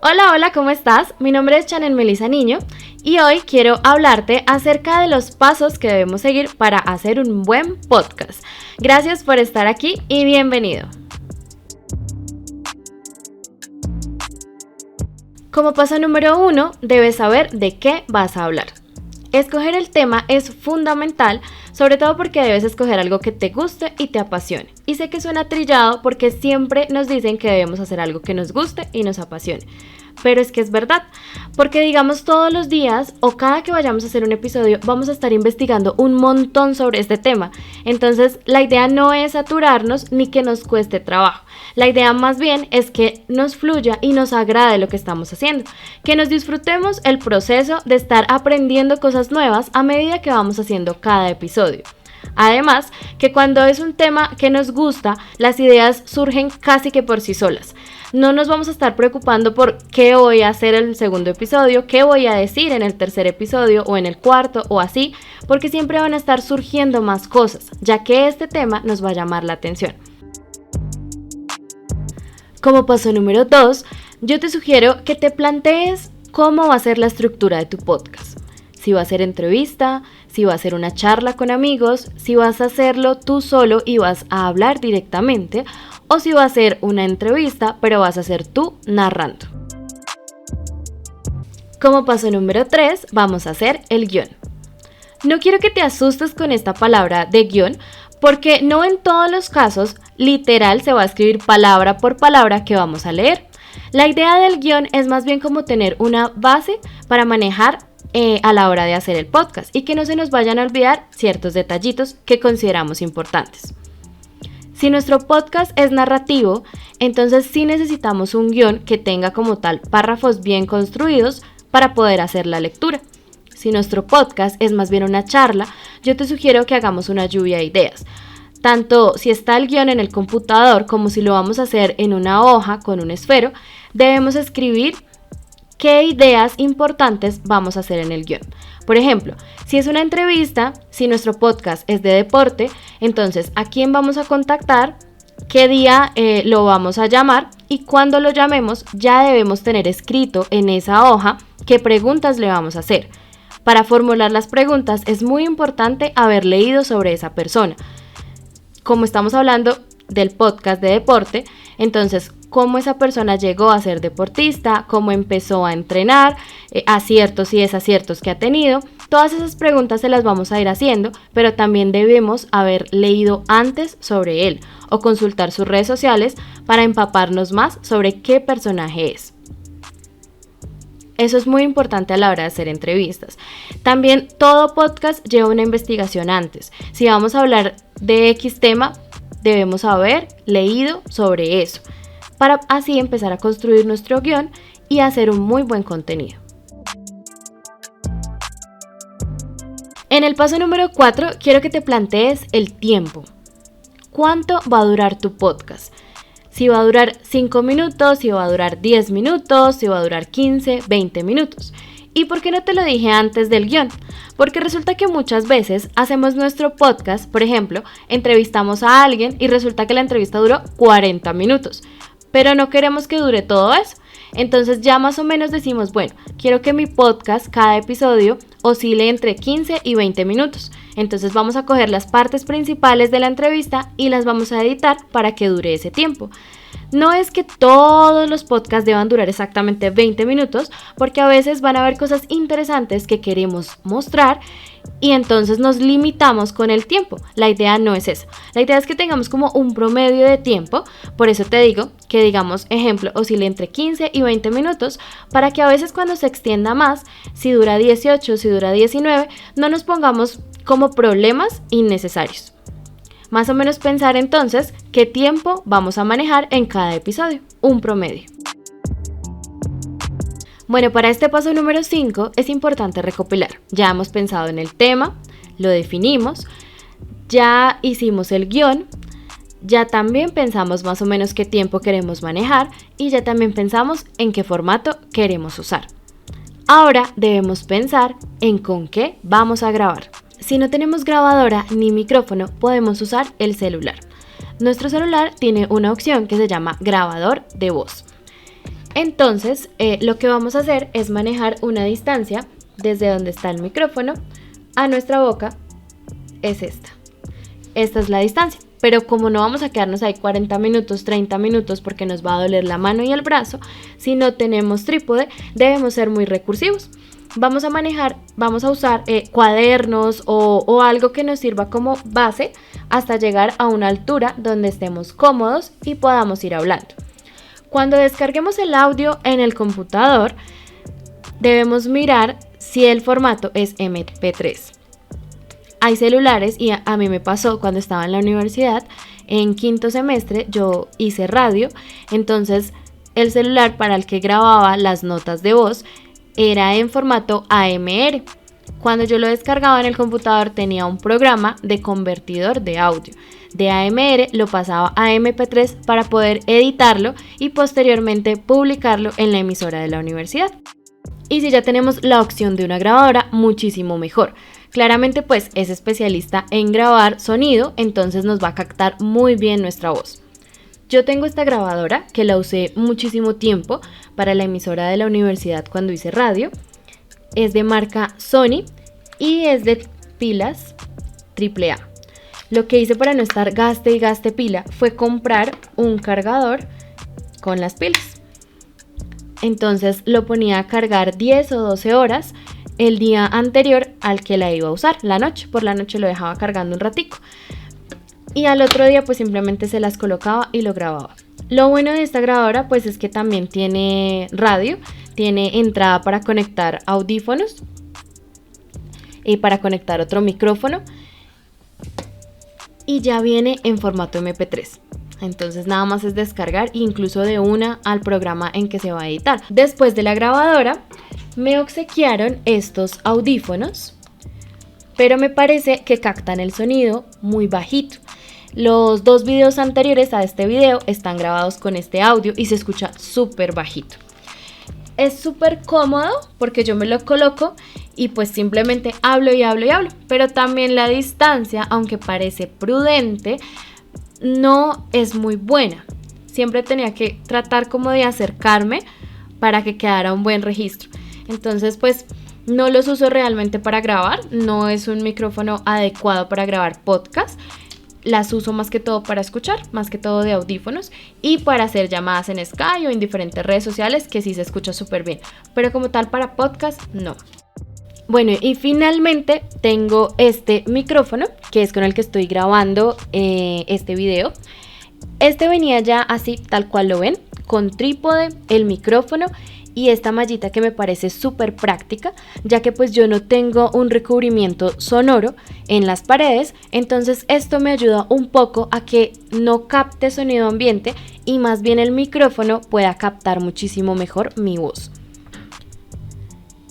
Hola, hola, ¿cómo estás? Mi nombre es Chanel Melisa Niño y hoy quiero hablarte acerca de los pasos que debemos seguir para hacer un buen podcast. Gracias por estar aquí y bienvenido. Como paso número 1, debes saber de qué vas a hablar. Escoger el tema es fundamental, sobre todo porque debes escoger algo que te guste y te apasione. Y sé que suena trillado porque siempre nos dicen que debemos hacer algo que nos guste y nos apasione. Pero es que es verdad, porque digamos todos los días o cada que vayamos a hacer un episodio vamos a estar investigando un montón sobre este tema. Entonces la idea no es saturarnos ni que nos cueste trabajo. La idea más bien es que nos fluya y nos agrade lo que estamos haciendo, que nos disfrutemos el proceso de estar aprendiendo cosas nuevas a medida que vamos haciendo cada episodio. Además, que cuando es un tema que nos gusta, las ideas surgen casi que por sí solas. No nos vamos a estar preocupando por qué voy a hacer en el segundo episodio, qué voy a decir en el tercer episodio o en el cuarto o así, porque siempre van a estar surgiendo más cosas, ya que este tema nos va a llamar la atención. Como paso número 2, yo te sugiero que te plantees cómo va a ser la estructura de tu podcast. Si va a ser entrevista, si va a ser una charla con amigos, si vas a hacerlo tú solo y vas a hablar directamente, o si va a ser una entrevista, pero vas a ser tú narrando. Como paso número 3, vamos a hacer el guión. No quiero que te asustes con esta palabra de guión, porque no en todos los casos literal se va a escribir palabra por palabra que vamos a leer. La idea del guión es más bien como tener una base para manejar a la hora de hacer el podcast y que no se nos vayan a olvidar ciertos detallitos que consideramos importantes. Si nuestro podcast es narrativo, entonces sí necesitamos un guión que tenga como tal párrafos bien construidos para poder hacer la lectura. Si nuestro podcast es más bien una charla, yo te sugiero que hagamos una lluvia de ideas. Tanto si está el guión en el computador como si lo vamos a hacer en una hoja con un esfero, debemos escribir qué ideas importantes vamos a hacer en el guión. Por ejemplo, si es una entrevista, si nuestro podcast es de deporte, entonces a quién vamos a contactar, qué día lo vamos a llamar y cuando lo llamemos ya debemos tener escrito en esa hoja qué preguntas le vamos a hacer. Para formular las preguntas es muy importante haber leído sobre esa persona. Como estamos hablando del podcast de deporte, entonces cómo esa persona llegó a ser deportista, cómo empezó a entrenar, aciertos y desaciertos que ha tenido. Todas esas preguntas se las vamos a ir haciendo, pero también debemos haber leído antes sobre él o consultar sus redes sociales para empaparnos más sobre qué personaje es. Eso es muy importante a la hora de hacer entrevistas. También todo podcast lleva una investigación antes. Si vamos a hablar de X tema, debemos haber leído sobre eso, para así empezar a construir nuestro guión y hacer un muy buen contenido. En el paso número 4, quiero que te plantees el tiempo. ¿Cuánto va a durar tu podcast? Si va a durar 5 minutos, si va a durar 10 minutos, si va a durar 15, 20 minutos. ¿Y por qué no te lo dije antes del guión? Porque resulta que muchas veces hacemos nuestro podcast, por ejemplo, entrevistamos a alguien y resulta que la entrevista duró 40 minutos, pero no queremos que dure todo eso. Entonces ya más o menos decimos, bueno, quiero que mi podcast, cada episodio, oscile entre 15 y 20 minutos. Entonces vamos a coger las partes principales de la entrevista y las vamos a editar para que dure ese tiempo. No es que todos los podcasts deban durar exactamente 20 minutos, porque a veces van a haber cosas interesantes que queremos mostrar y entonces nos limitamos con el tiempo. La idea no es esa. La idea es que tengamos como un promedio de tiempo. Por eso te digo que, digamos, ejemplo, oscile entre 15 y 20 minutos, para que a veces cuando se extienda más, si dura 18, si dura 19, no nos pongamos como problemas innecesarios. Más o menos pensar entonces qué tiempo vamos a manejar en cada episodio, un promedio. Bueno, para este paso número 5 es importante recopilar. Ya hemos pensado en el tema, lo definimos, ya hicimos el guión, ya también pensamos más o menos qué tiempo queremos manejar y ya también pensamos en qué formato queremos usar. Ahora debemos pensar en con qué vamos a grabar. Si no tenemos grabadora ni micrófono, podemos usar el celular. Nuestro celular tiene una opción que se llama grabador de voz. Entonces, lo que vamos a hacer es manejar una distancia desde donde está el micrófono a nuestra boca, es esta. Esta es la distancia, pero como no vamos a quedarnos ahí 40 minutos, 30 minutos porque nos va a doler la mano y el brazo, si no tenemos trípode, debemos ser muy recursivos. Vamos a usar cuadernos o algo que nos sirva como base hasta llegar a una altura donde estemos cómodos y podamos ir hablando. Cuando descarguemos el audio en el computador, debemos mirar si el formato es MP3. Hay celulares, y a mí me pasó cuando estaba en la universidad, en quinto semestre yo hice radio, entonces el celular para el que grababa las notas de voz era en formato AMR. Cuando yo lo descargaba en el computador tenía un programa de convertidor de audio. De AMR lo pasaba a MP3 para poder editarlo y posteriormente publicarlo en la emisora de la universidad. Y si ya tenemos la opción de una grabadora, muchísimo mejor. Claramente pues es especialista en grabar sonido, entonces nos va a captar muy bien nuestra voz. Yo tengo esta grabadora que la usé muchísimo tiempo para la emisora de la universidad cuando hice radio. Es de marca Sony y es de pilas AAA. Lo que hice para no estar gaste y gaste pila fue comprar un cargador con las pilas. Entonces lo ponía a cargar 10 o 12 horas el día anterior al que la iba a usar, la noche. Por la noche lo dejaba cargando un ratico. Y al otro día pues simplemente se las colocaba y lo grababa. Lo bueno de esta grabadora pues es que también tiene radio, tiene entrada para conectar audífonos y para conectar otro micrófono. Y ya viene en formato MP3. Entonces nada más es descargar incluso de una al programa en que se va a editar. Después de la grabadora me obsequiaron estos audífonos, pero me parece que captan el sonido muy bajito. Los dos videos anteriores a este video están grabados con este audio y se escucha súper bajito. Es súper cómodo porque yo me lo coloco y pues simplemente hablo y hablo y hablo, pero también la distancia, aunque parece prudente, no es muy buena. Siempre tenía que tratar como de acercarme para que quedara un buen registro. Entonces pues no los uso realmente para grabar, no es un micrófono adecuado para grabar podcast. Las uso más que todo para escuchar, más que todo de audífonos y para hacer llamadas en Skype o en diferentes redes sociales que sí se escucha súper bien, pero como tal para podcast no. Bueno, y finalmente tengo este micrófono que es con el que estoy grabando este video. Este venía ya así tal cual lo ven, con trípode, el micrófono y esta mallita que me parece súper práctica, ya que pues yo no tengo un recubrimiento sonoro en las paredes, entonces esto me ayuda un poco a que no capte sonido ambiente y más bien el micrófono pueda captar muchísimo mejor mi voz.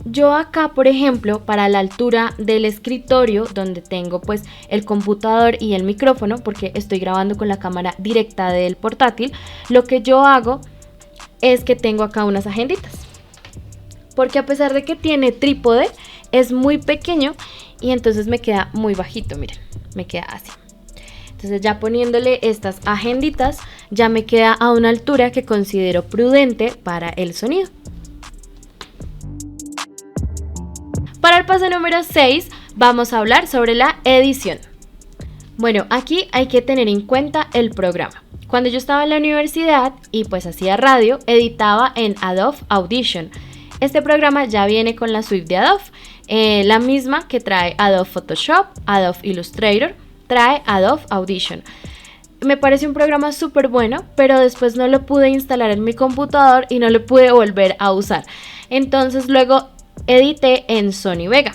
Yo acá, por ejemplo, para la altura del escritorio donde tengo pues el computador y el micrófono, porque estoy grabando con la cámara directa del portátil, lo que yo hago es que tengo acá unas agenditas, porque a pesar de que tiene trípode es muy pequeño y entonces me queda muy bajito, miren, me queda así. Entonces ya poniéndole estas agenditas ya me queda a una altura que considero prudente para el sonido. Para el paso número 6 vamos a hablar sobre la edición. Bueno, aquí hay que tener en cuenta el programa. Cuando yo estaba en la universidad y pues hacía radio, editaba en Adobe Audition. Este programa ya viene con la suite de Adobe, la misma que trae Adobe Photoshop, Adobe Illustrator, trae Adobe Audition. Me parece un programa súper bueno, pero después no lo pude instalar en mi computador y no lo pude volver a usar. Entonces luego edité en Sony Vega.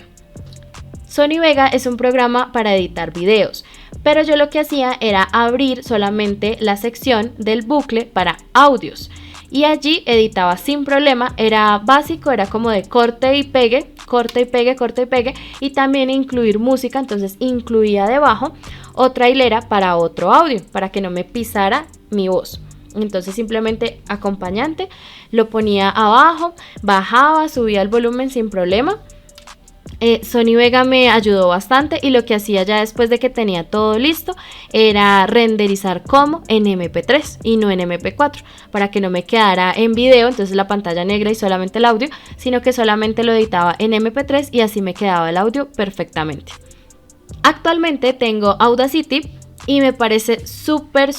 Sony Vega es un programa para editar videos, pero yo lo que hacía era abrir solamente la sección del bucle para audios y allí editaba sin problema. Era básico, era como de corte y pegue, corte y pegue, corte y pegue, y también incluir música. Entonces incluía debajo otra hilera para otro audio para que no me pisara mi voz. Entonces simplemente acompañante, lo ponía abajo, bajaba, subía el volumen sin problema. Sony Vega me ayudó bastante y lo que hacía ya después de que tenía todo listo era renderizar como en MP3 y no en MP4 para que no me quedara en video, entonces la pantalla negra y solamente el audio, sino que solamente lo editaba en MP3 y así me quedaba el audio perfectamente. Actualmente tengo Audacity y me parece súper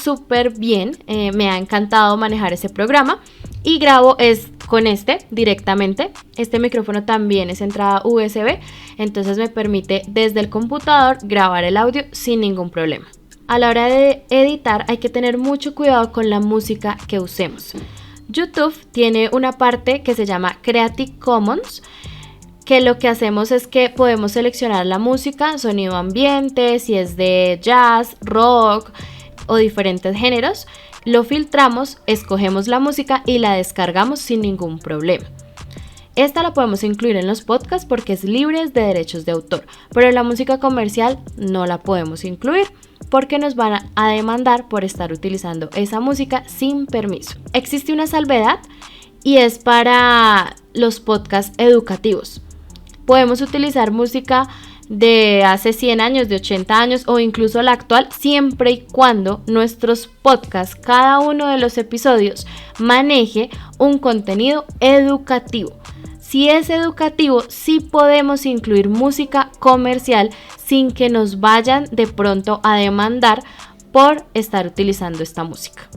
bien, me ha encantado manejar ese programa y grabo con directamente. Este micrófono también es entrada USB, entonces me permite desde el computador grabar el audio sin ningún problema. A la hora de editar hay que tener mucho cuidado con la música que usemos. YouTube tiene una parte que se llama Creative Commons, que lo que hacemos es que podemos seleccionar la música, sonido ambiente, si es de jazz, rock o diferentes géneros, lo filtramos, escogemos la música y la descargamos sin ningún problema. Esta la podemos incluir en los podcasts porque es libre de derechos de autor, pero la música comercial no la podemos incluir porque nos van a demandar por estar utilizando esa música sin permiso. Existe una salvedad y es para los podcasts educativos. Podemos utilizar música de hace 100 años, de 80 años o incluso la actual, siempre y cuando nuestros podcasts, cada uno de los episodios, maneje un contenido educativo. Si es educativo, sí podemos incluir música comercial sin que nos vayan de pronto a demandar por estar utilizando esta música.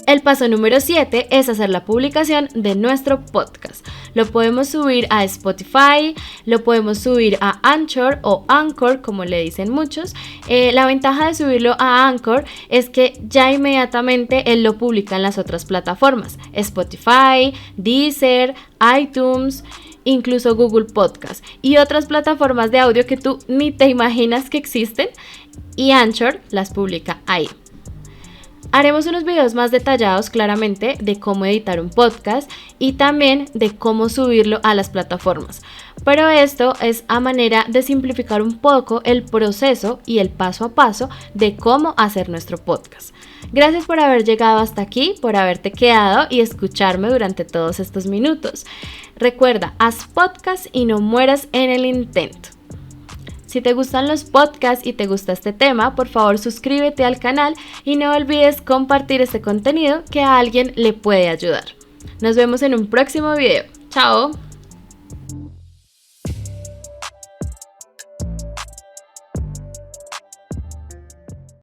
El paso número 7 es hacer la publicación de nuestro podcast. Lo podemos subir a Spotify, lo podemos subir a Anchor o Anchor, como le dicen muchos. La ventaja de subirlo a Anchor es que ya inmediatamente él lo publica en las otras plataformas. Spotify, Deezer, iTunes, incluso Google Podcast y otras plataformas de audio que tú ni te imaginas que existen, y Anchor las publica ahí. Haremos unos videos más detallados claramente de cómo editar un podcast y también de cómo subirlo a las plataformas. Pero esto es a manera de simplificar un poco el proceso y el paso a paso de cómo hacer nuestro podcast. Gracias por haber llegado hasta aquí, por haberte quedado y escucharme durante todos estos minutos. Recuerda, haz podcast y no mueras en el intento. Si te gustan los podcasts y te gusta este tema, por favor suscríbete al canal y no olvides compartir este contenido que a alguien le puede ayudar. Nos vemos en un próximo video. ¡Chao!